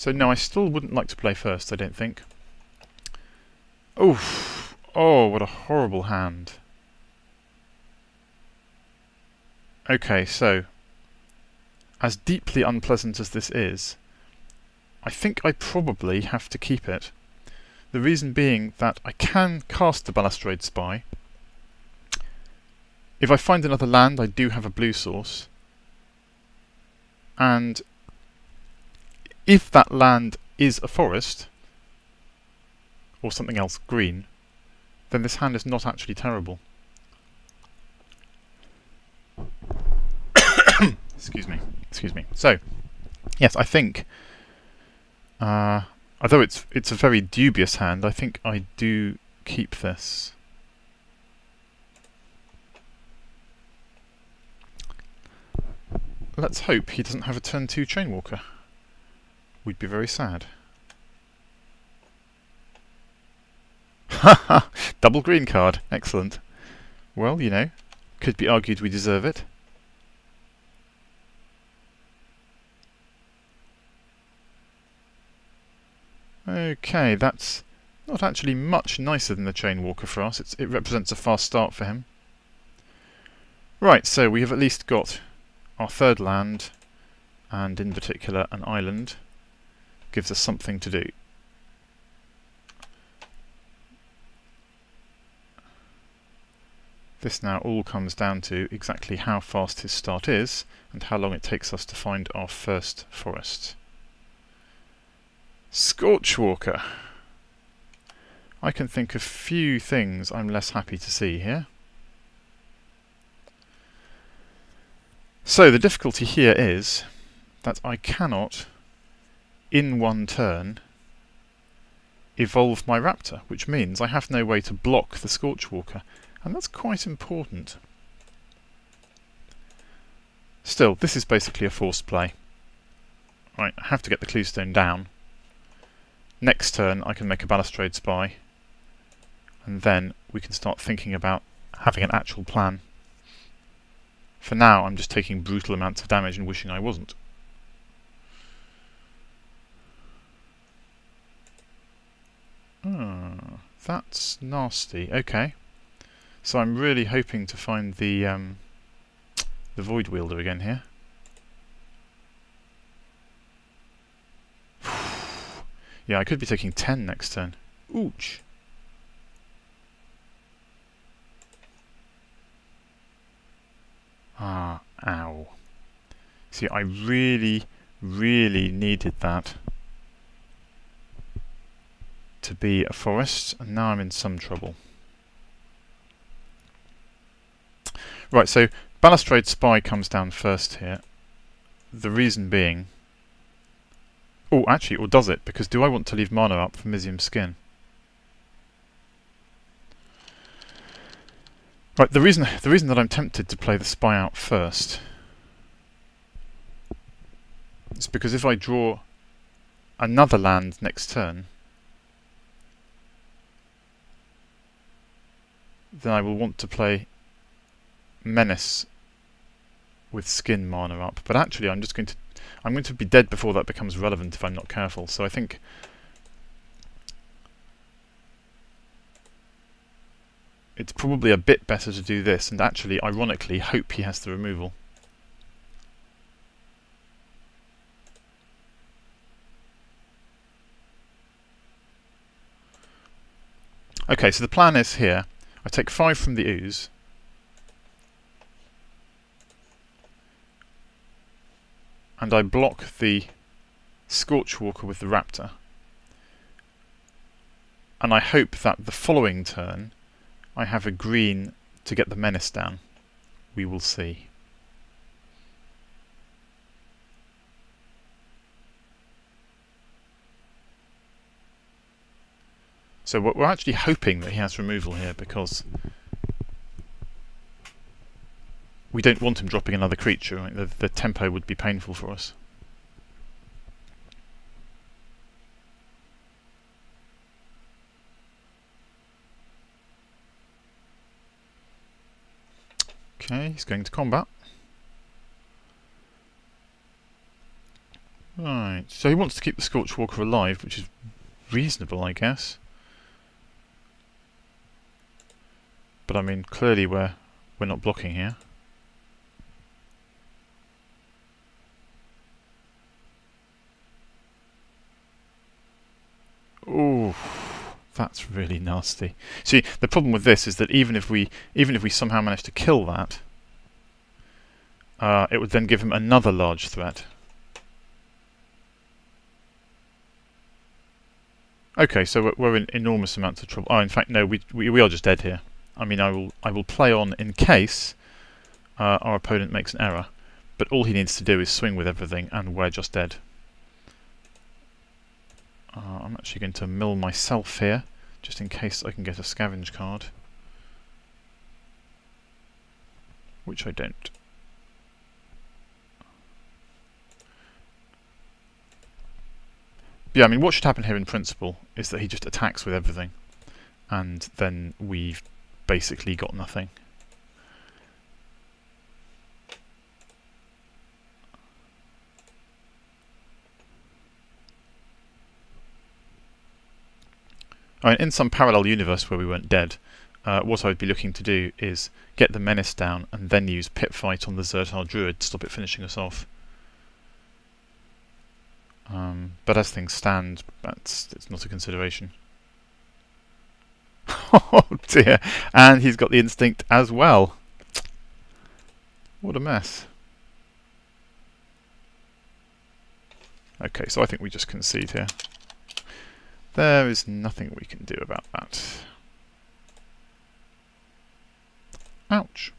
So no, I still wouldn't like to play first, I don't think. Oof! Oh, what a horrible hand. Okay, so, as deeply unpleasant as this is, I think I probably have to keep it. The reason being that I can cast the Balustrade Spy. If I find another land, I do have a blue source. And if that land is a forest, or something else green, then this hand is not actually terrible. Excuse me. So, yes, I think, although it's a very dubious hand, I think I do keep this. Let's hope he doesn't have a turn 2 Chainwalker. We'd be very sad. Haha! Double green card. Excellent. Well, you know, could be argued we deserve it. Okay, that's not actually much nicer than the Chainwalker for us. It represents a fast start for him. Right, so we have at least got our third land, and in particular an island. Gives us something to do. This now all comes down to exactly how fast his start is, and how long it takes us to find our first forest. Scorchwalker. I can think of few things I'm less happy to see here. So the difficulty here is that I cannot, in one turn, evolve my raptor, which means I have no way to block the Scorchwalker, and that's quite important. Still, this is basically a forced play. Right, I have to get the Cluestone down. Next turn I can make a Balustrade Spy, and then we can start thinking about having an actual plan. For now I'm just taking brutal amounts of damage and wishing I wasn't. Oh, that's nasty. Okay. So I'm really hoping to find the Void Wielder again here. Yeah, I could be taking 10 next turn. Ouch. Ah, ow. See, I really, really needed that to be a forest, and now I'm in some trouble. Right, so Balustrade Spy comes down first here. The reason being... Oh, actually, or does it? Because do I want to leave mana up for Mizzium's Skin? Right, the reason that I'm tempted to play the Spy out first is because if I draw another land next turn, then I will want to play Menace with Skin mana up. But actually, I'm going to be dead before that becomes relevant if I'm not careful. So I think it's probably a bit better to do this, and actually, ironically, hope he has the removal. Okay, so the plan is here. I take 5 from the ooze. And I block the Scorchwalker with the Raptor. And I hope that the following turn I have a green to get the Menace down. We will see. So we're actually hoping that he has removal here, because we don't want him dropping another creature. Right? The tempo would be painful for us. Okay, he's going to combat. Right, so he wants to keep the Scorchwalker alive, which is reasonable, I guess. But I mean, clearly we're not blocking here. Ooh, that's really nasty. See, the problem with this is that even if we somehow manage to kill that, it would then give him another large threat. Okay, so we're in enormous amounts of trouble. Oh, in fact, no, we are just dead here. I mean, I will play on in case our opponent makes an error, but all he needs to do is swing with everything, and we're just dead. I'm actually going to mill myself here, just in case I can get a scavenge card, which I don't. Yeah, I mean, what should happen here in principle is that he just attacks with everything, and then we've basically got nothing. I mean, in some parallel universe where we weren't dead, what I would be looking to do is get the Menace down and then use Pit Fight on the Zertar Druid to stop it finishing us off. But as things stand, it's not a consideration. Oh dear, and he's got the Instinct as well. What a mess. Okay, so I think we just concede here. There is nothing we can do about that. Ouch.